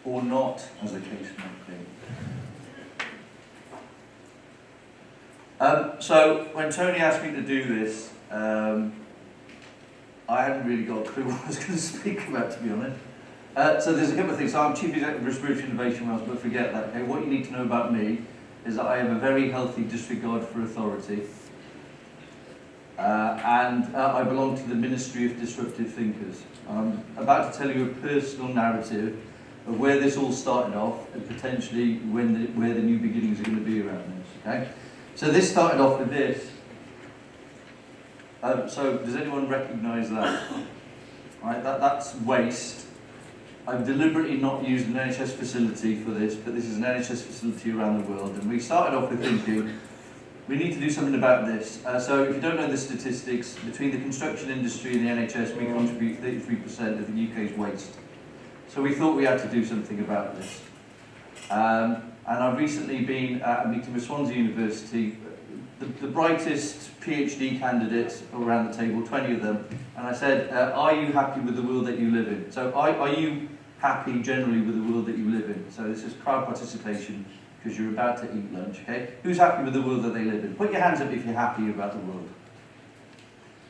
or not, as the case might be. So when Tony asked me to do this, I hadn't really got a clue what I was going to speak about, to be honest. So there's a couple of things. So I'm Chief Executive of Respiratory Innovation Wales, but forget that. Okay? What you need to know about me is that I have a very healthy disregard for authority. And I belong to the Ministry of Disruptive Thinkers. I'm about to tell you a personal narrative of where this all started off and potentially where the new beginnings are going to be around this. Okay? So this started off with this. So does anyone recognise that? Right, that's waste. I've deliberately not used an NHS facility for this, but this is an NHS facility around the world. And we started off with thinking, we need to do something about this. So if you don't know the statistics, between the construction industry and the NHS, we contribute 33% of the UK's waste. So we thought we had to do something about this. And I've recently been at a meeting with Swansea University, the brightest PhD candidates around the table, 20 of them, and I said, are you happy with the world that you live in? So are you happy generally with the world that you live in? So this is crowd participation, because you're about to eat lunch, okay? Who's happy with the world that they live in? Put your hands up if you're happy about the world.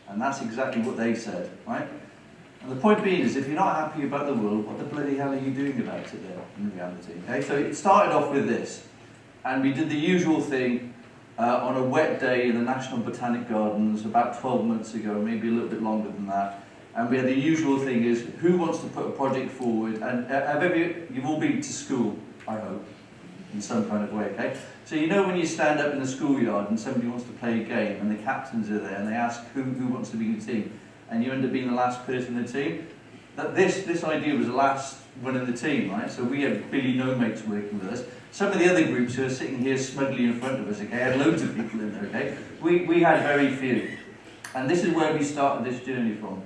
And that's exactly what they said, right? And the point being is, if you're not happy about the world, what the bloody hell are you doing about it there, in reality, okay? So it started off with this, and we did the usual thing on a wet day in the National Botanic Gardens about 12 months ago, maybe a little bit longer than that. And we had the usual thing is, who wants to put a project forward? And you've all been to school, I hope, in some kind of way, okay? So you know when you stand up in the schoolyard and somebody wants to play a game and the captains are there and they ask who wants to be in the team, and you end up being the last person in the team? That this idea was the last one in the team, right? So we had Billy No-Mates working with us. Some of the other groups who are sitting here smugly in front of us, okay, had loads of people in there, okay? We had very few. And this is where we started this journey from.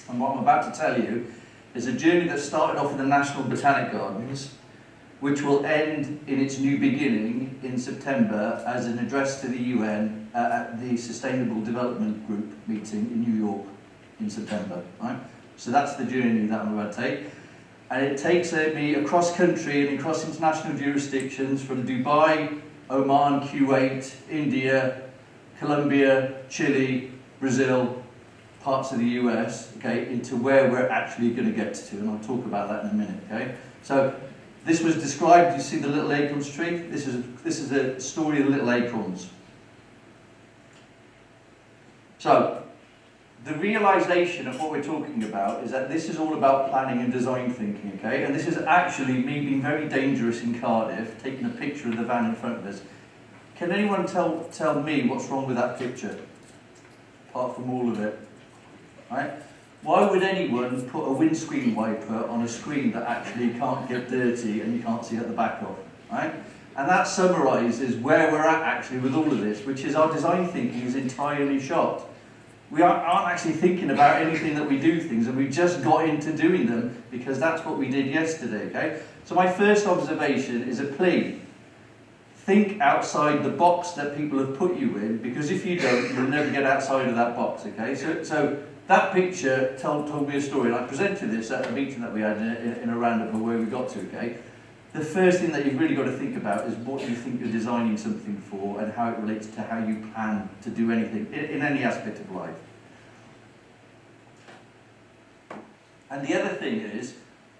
And what I'm about to tell you is a journey that started off in the National Botanic Gardens, which will end in its new beginning in September as an address to the UN at the Sustainable Development Group meeting in New York in September, right? So that's the journey that I'm about to take. And it takes me across country and across international jurisdictions from Dubai, Oman, Kuwait, India, Colombia, Chile, Brazil, parts of the US, okay, into where we're actually going to get to. And I'll talk about that in a minute, okay? So this was described, you see the little acorns tree? This is a story of the little acorns. So, the realisation of what we're talking about is that this is all about planning and design thinking, okay? And this is actually me being very dangerous in Cardiff, taking a picture of the van in front of us. Can anyone tell me what's wrong with that picture? Apart from all of it, right? Why would anyone put a windscreen wiper on a screen that actually can't get dirty and you can't see at the back of, right? And that summarises where we're at actually with all of this, which is our design thinking is entirely shot. We aren't actually thinking about anything that we do things, and we just got into doing them because that's what we did yesterday, okay? So my first observation is a plea. Think outside the box that people have put you in, because if you don't, you'll never get outside of that box, okay? So that picture told me a story, and I presented this at a meeting that we had in a roundup of where we got to, okay? The first thing that you've really got to think about is what you think you're designing something for and how it relates to how you plan to do anything in any aspect of life. And the other thing is,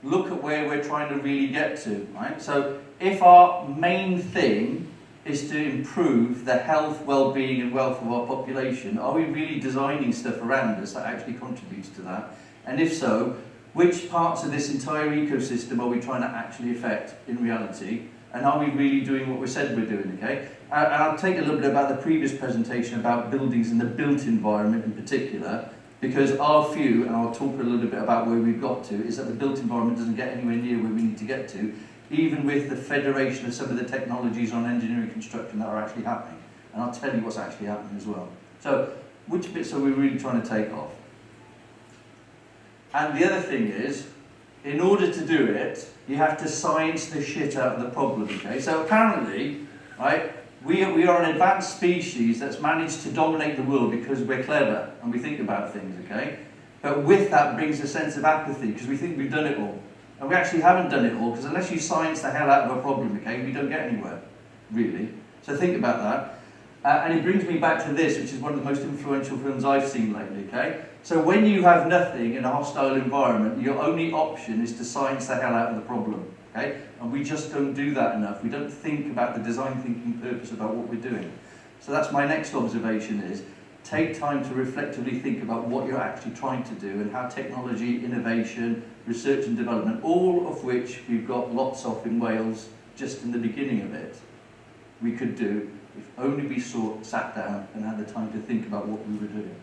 look at where we're trying to really get to, right? So if our main thing is to improve the health, well-being and wealth of our population, are we really designing stuff around us that actually contributes to that? And if so, which parts of this entire ecosystem are we trying to actually affect in reality? And are we really doing what we said we're doing, okay? And I'll take a little bit about the previous presentation about buildings and the built environment in particular, because our view, and I'll talk a little bit about where we've got to, is that the built environment doesn't get anywhere near where we need to get to, even with the federation of some of the technologies on engineering construction that are actually happening. And I'll tell you what's actually happening as well. So, which bits are we really trying to take off? And the other thing is, in order to do it, you have to science the shit out of the problem, okay? So apparently, right, we are an advanced species that's managed to dominate the world because we're clever and we think about things, okay? But with that brings a sense of apathy because we think we've done it all. And we actually haven't done it all, because unless you science the hell out of a problem, okay, we don't get anywhere, really. So think about that. And it brings me back to this, which is one of the most influential films I've seen lately, okay? So when you have nothing in a hostile environment, your only option is to science the hell out of the problem, okay? And we just don't do that enough. We don't think about the design thinking purpose about what we're doing. So that's my next observation is, take time to reflectively think about what you're actually trying to do and how technology, innovation, research and development, all of which we've got lots of in Wales just in the beginning of it, we could do if only we sat down and had the time to think about what we were doing.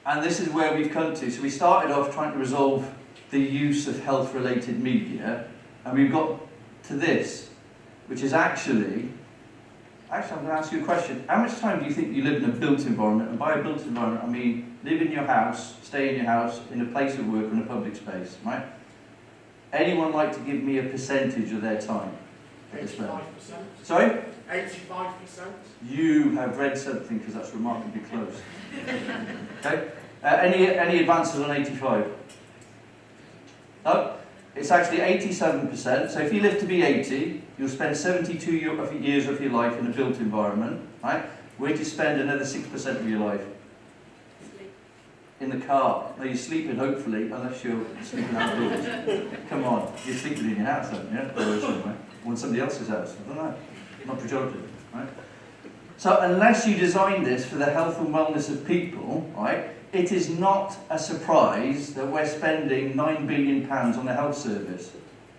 And this is where we've come to. So we started off trying to resolve the use of health-related media, and we've got to this, which is actually I'm going to ask you a question. How much time do you think you live in a built environment? And by a built environment, I mean live in your house, stay in your house, in a place of work, or in a public space, right? Anyone like to give me a percentage of their time? 85%. Sorry? 85%. You have read something, because that's remarkably close. Okay? Any advances on 85? No? It's actually 87%. So if you live to be 80, you'll spend 72 years of your life in a built environment, right? Where do you spend another 6% of your life? Sleep. In the car. No, you're sleeping, hopefully, unless you're sleeping outdoors. Come on, you're sleeping in your house, then, yeah? Or somewhere. Or in somebody else's house, I don't know. Not pejorative, right? So unless you design this for the health and wellness of people, right, it is not a surprise that we're spending £9 billion on the health service.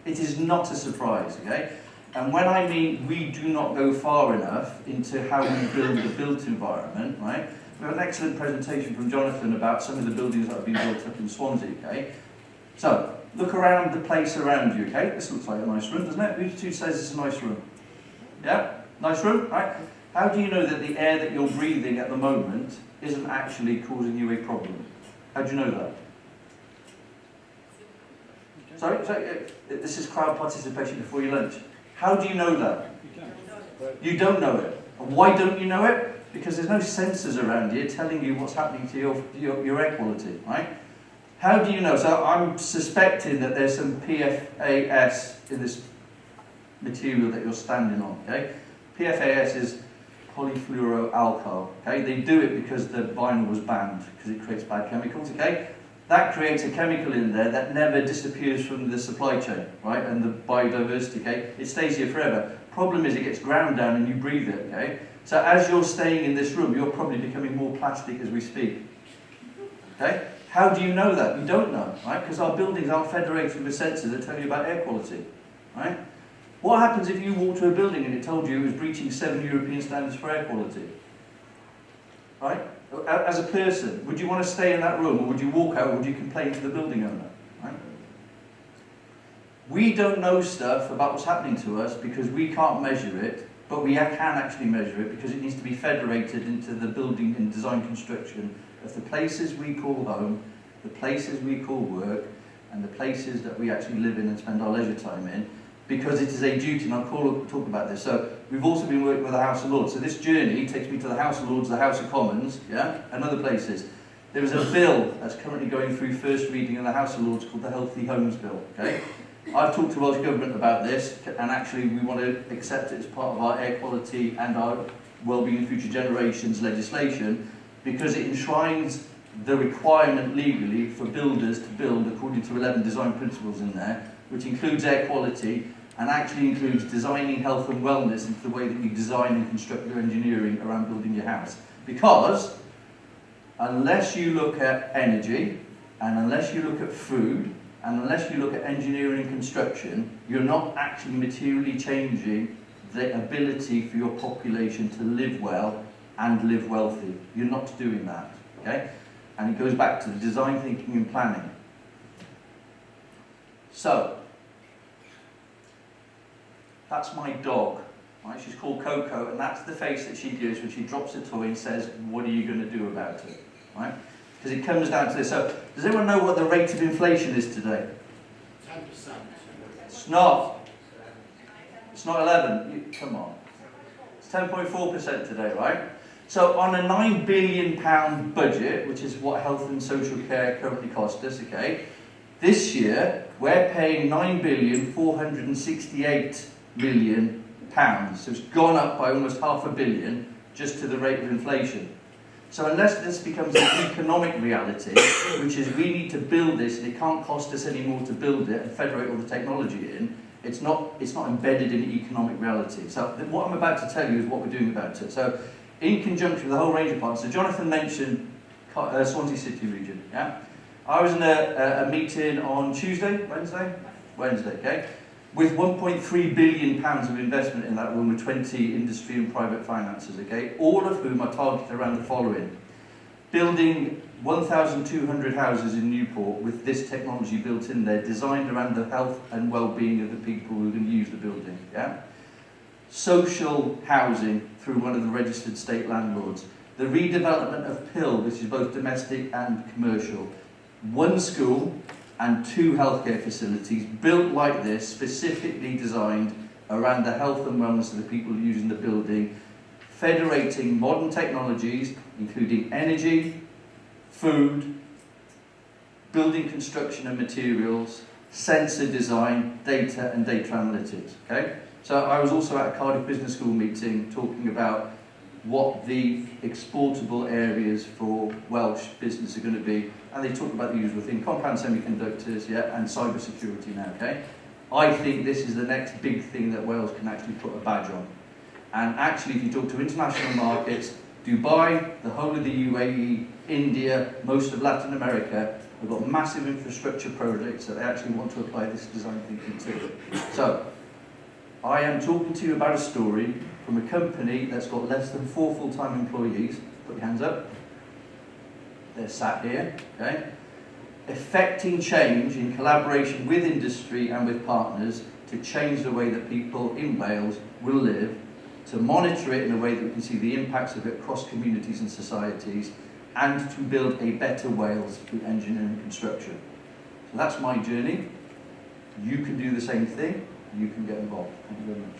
It is not a surprise, okay? And when I mean we do not go far enough into how we build the built environment, right? We have an excellent presentation from Jonathan about some of the buildings that have been built up in Swansea, okay? So, look around the place around you, okay? This looks like a nice room, doesn't it? Who says it's a nice room? Yeah? Nice room, right? How do you know that the air that you're breathing at the moment isn't actually causing you a problem? How do you know that? Sorry, this is crowd participation before your lunch. How do you know that? You don't know it. And why don't you know it? Because there's no sensors around you telling you what's happening to your air quality, right? How do you know? So I'm suspecting that there's some PFAS in this material that you're standing on, okay? PFAS is polyfluoroalkyl, okay? They do it because the vinyl was banned, because it creates bad chemicals, okay? That creates a chemical in there that never disappears from the supply chain, right? And the biodiversity, okay? It stays here forever. Problem is it gets ground down and you breathe it, okay? So as you're staying in this room, you're probably becoming more plastic as we speak, okay? How do you know that? You don't know, right? Because our buildings aren't federated with sensors that tell you about air quality, right? What happens if you walk to a building and it told you it was breaching 7 European standards for air quality? Right? As a person, would you want to stay in that room, or would you walk out, or would you complain to the building owner? Right? We don't know stuff about what's happening to us because we can't measure it, but we can actually measure it because it needs to be federated into the building and design construction of the places we call home, the places we call work, and the places that we actually live in and spend our leisure time in, because it is a duty, and I'll talk about this. So we've also been working with the House of Lords. So this journey takes me to the House of Lords, the House of Commons, yeah, and other places. There is a bill that's currently going through first reading in the House of Lords called the Healthy Homes Bill, okay? I've talked to Welsh Government about this, and actually we want to accept it as part of our air quality and our wellbeing in future generations legislation, because it enshrines the requirement legally for builders to build according to 11 design principles in there, which includes air quality and actually includes designing health and wellness into the way that you design and construct your engineering around building your house. Because unless you look at energy, and unless you look at food, and unless you look at engineering and construction, you're not actually materially changing the ability for your population to live well and live wealthy. You're not doing that, okay? And it goes back to the design thinking and planning. So, that's my dog, right? She's called Coco, and that's the face that she gives when she drops a toy and says, what are you going to do about it, right? Because it comes down to this. So, does anyone know what the rate of inflation is today? 10%. It's not. It's not 11. Come on. It's 10.4% today, right? So on a £9 billion budget, which is what health and social care currently cost us, okay, this year we're paying £9,468,000,000. So it's gone up by almost £500 million just to the rate of inflation. So unless this becomes an economic reality, which is we need to build this and it can't cost us any more to build it and federate all the technology in, it's not embedded in economic reality. So what I'm about to tell you is what we're doing about it. So in conjunction with a whole range of partners, so Jonathan mentioned Swansea City region, yeah? I was in a meeting on Wednesday, okay? With £1.3 billion of investment in that room with 20 industry and private finances, okay? All of whom are targeted around the following. Building 1,200 houses in Newport with this technology built in there, designed around the health and well-being of the people who are going to use the building, yeah? Social housing through one of the registered state landlords. The redevelopment of Pill, which is both domestic and commercial. One school and 2 healthcare facilities built like this, specifically designed around the health and wellness of the people using the building, federating modern technologies, including energy, food, building construction and materials, sensor design, data and data analytics, okay? So I was also at a Cardiff Business School meeting talking about what the exportable areas for Welsh business are going to be, and they talk about the usual thing, compound semiconductors, yeah, and cyber security now, okay? I think this is the next big thing that Wales can actually put a badge on. And actually, if you talk to international markets, Dubai, the whole of the UAE, India, most of Latin America, have got massive infrastructure projects that they actually want to apply this design thinking to. So, I am talking to you about a story from a company that's got less than 4 full-time employees. Put your hands up. They're sat here, okay? Effecting change in collaboration with industry and with partners to change the way that people in Wales will live, to monitor it in a way that we can see the impacts of it across communities and societies, and to build a better Wales through engineering and construction. So that's my journey. You can do the same thing. You can get involved. Thank you very much.